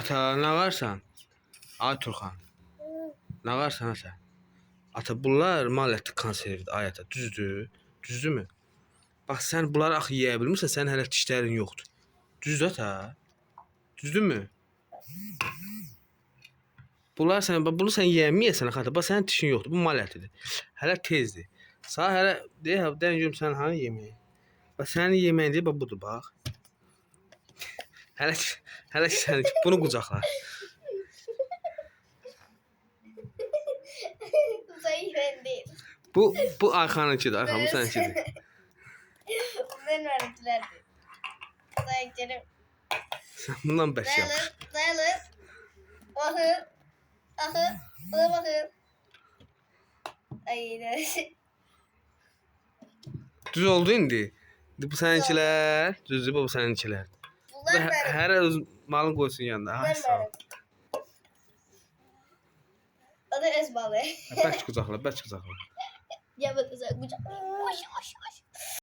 Ata nə varsan? Ay Turxan. Nə varsan ata? Ata bunlar maliyyə konservdir ay ata. Düzdür? Düzdürmü? Bax sən bunları axı yeyə bilmirsən, sənin hələ dişlərin yoxdur. Düzdür ata? Düzdürmü? Bunu sən yeyəməyəsən axı ata. Bax sənin dişin yoxdur. Bu maliyyətidir. Hələ tezdir. Sağ hələ deyən görüm sən hanı yeməyi. Bax sənin yeməyin deyir, bax budur bax. Hələ sən bunu qucaqla. Sayın değil. Bu Ayxanınkidir. Ayxan bu səninkidir. Ben verdilerdi. Sayın canım. Sən bundan bəs yap. Dayalı. Bakın. Bakın. Buna bakın. Ay ne. Düz oldu indi. Bu səninkilər. Düzdür bu səninkilər. Bunlar benim. Hər öz malın qoysun yanında. Ay Bunlar sağ ol. benim. O da öz balı. Bərk qucaqla, bərk qucaqla. Gel bak kızım kucak. Koş koş koş.